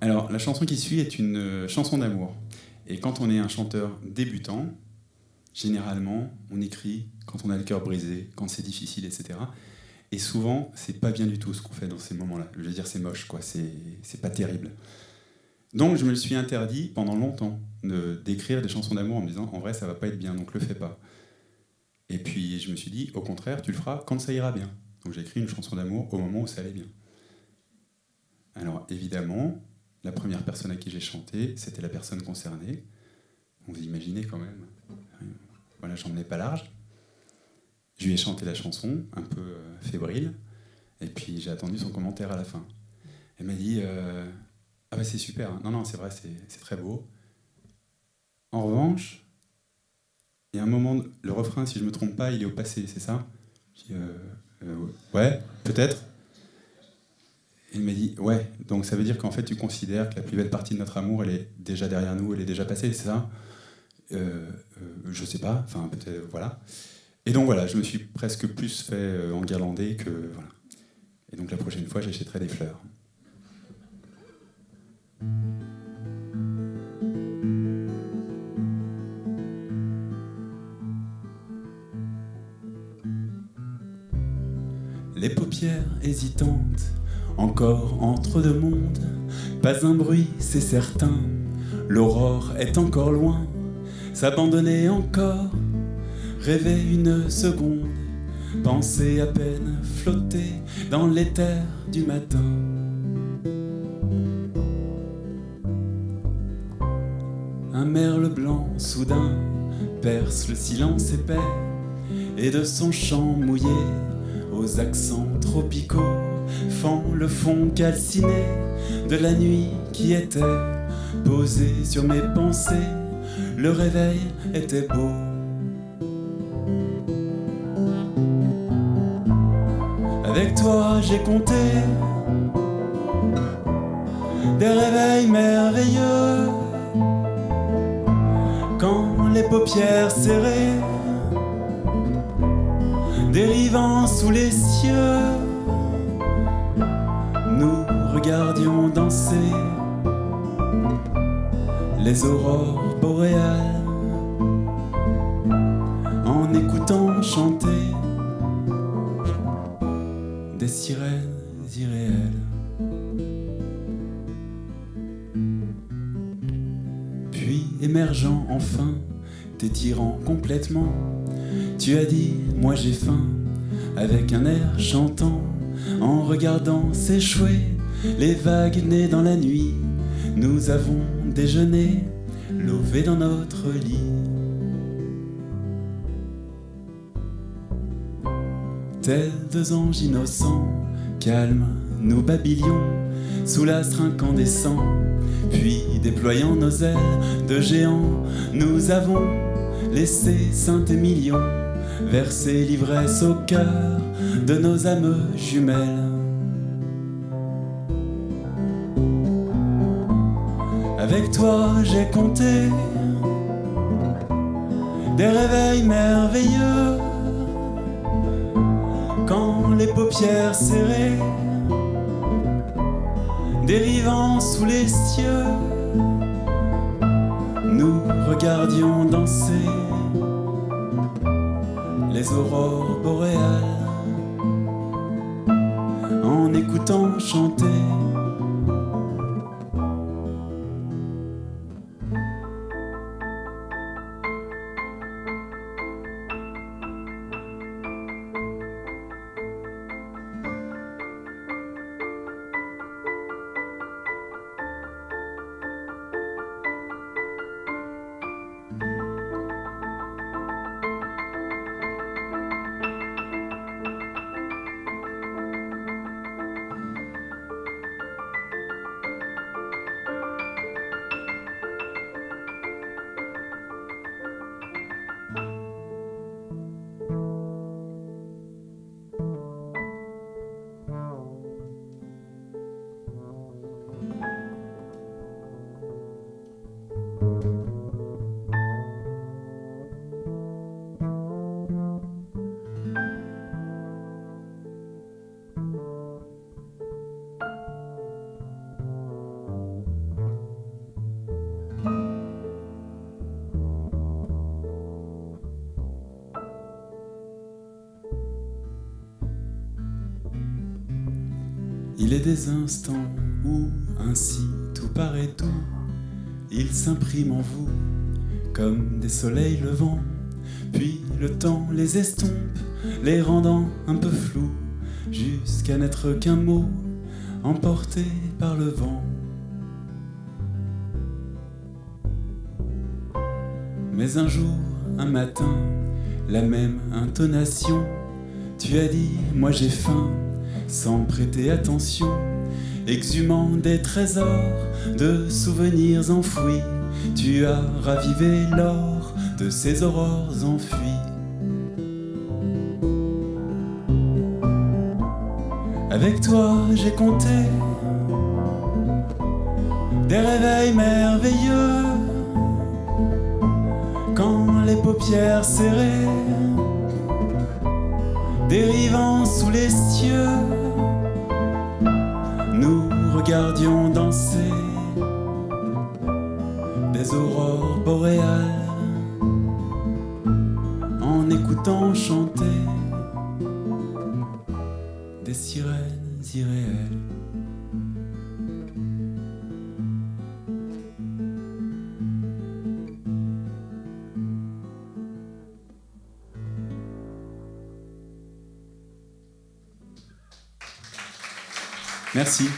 Alors, la chanson qui suit est une chanson d'amour. Et quand on est un chanteur débutant, généralement, on écrit quand on a le cœur brisé, quand c'est difficile, etc. Et souvent, c'est pas bien du tout ce qu'on fait dans ces moments-là. Je veux dire, c'est moche, quoi. C'est pas terrible. Donc, je me suis interdit pendant longtemps d'écrire des chansons d'amour en me disant, en vrai, ça va pas être bien, donc le fais pas. Et puis, je me suis dit, au contraire, tu le feras quand ça ira bien. Donc, j'ai écrit une chanson d'amour au moment où ça allait bien. Alors, évidemment, la première personne à qui j'ai chanté, c'était la personne concernée. Vous imaginez quand même. Voilà, j'en ai pas large. Je lui ai chanté la chanson, un peu fébrile, et puis j'ai attendu son commentaire à la fin. Elle m'a dit ah bah c'est super, non, non, c'est vrai, c'est très beau. En revanche, il y a un moment, le refrain, si je me trompe pas, il est au passé, c'est ça? Je dis, ouais, peut-être. Et il m'a dit ouais, donc ça veut dire qu'en fait tu considères que la plus belle partie de notre amour, elle est déjà derrière nous, elle est déjà passée, c'est ça? Je sais pas, enfin peut-être, voilà. Et donc voilà, je me suis presque plus fait enguirlander que voilà. Et donc la prochaine fois, j'achèterai des fleurs. Les paupières hésitantes, encore entre deux mondes, pas un bruit, c'est certain. L'aurore est encore loin, s'abandonner encore, rêver une seconde, penser à peine, flotter dans l'éther du matin. Un merle blanc soudain perce le silence épais, et de son chant mouillé aux accents tropicaux fend le fond calciné de la nuit qui était posée sur mes pensées. Le réveil était beau. Avec toi j'ai compté des réveils merveilleux, quand les paupières serrées, dérivant sous les cieux, nous regardions danser les aurores boréales, en écoutant chanter des sirènes irréelles. Puis émergeant enfin, t'étirant complètement, tu as dit, moi j'ai faim, avec un air chantant, en regardant s'échouer les vagues nées dans la nuit. Nous avons déjeuné, lové dans notre lit. Tels deux anges innocents, calmes, nous babillions sous l'astre incandescent. Puis, déployant nos ailes de géants, nous avons laissé Saint-Émilion verser l'ivresse au cœur de nos âmes jumelles. Avec toi j'ai compté des réveils merveilleux, quand les paupières serrées, dérivant sous les cieux, nous regardions danser les aurores boréales, en écoutant chanter Il est des instants où ainsi tout paraît doux. Il s'imprime en vous comme des soleils levants. Puis le temps les estompe, les rendant un peu flous, jusqu'à n'être qu'un mot emporté par le vent. Mais un jour, un matin, la même intonation, tu as dit « moi j'ai faim », sans prêter attention, exhumant des trésors de souvenirs enfouis. Tu as ravivé l'or de ces aurores enfuies. Avec toi j'ai compté des réveils merveilleux, quand les paupières serrées, dérivant sous les cieux, nous regardions danser des aurores boréales, en écoutant chanter des sirènes irréelles. Merci.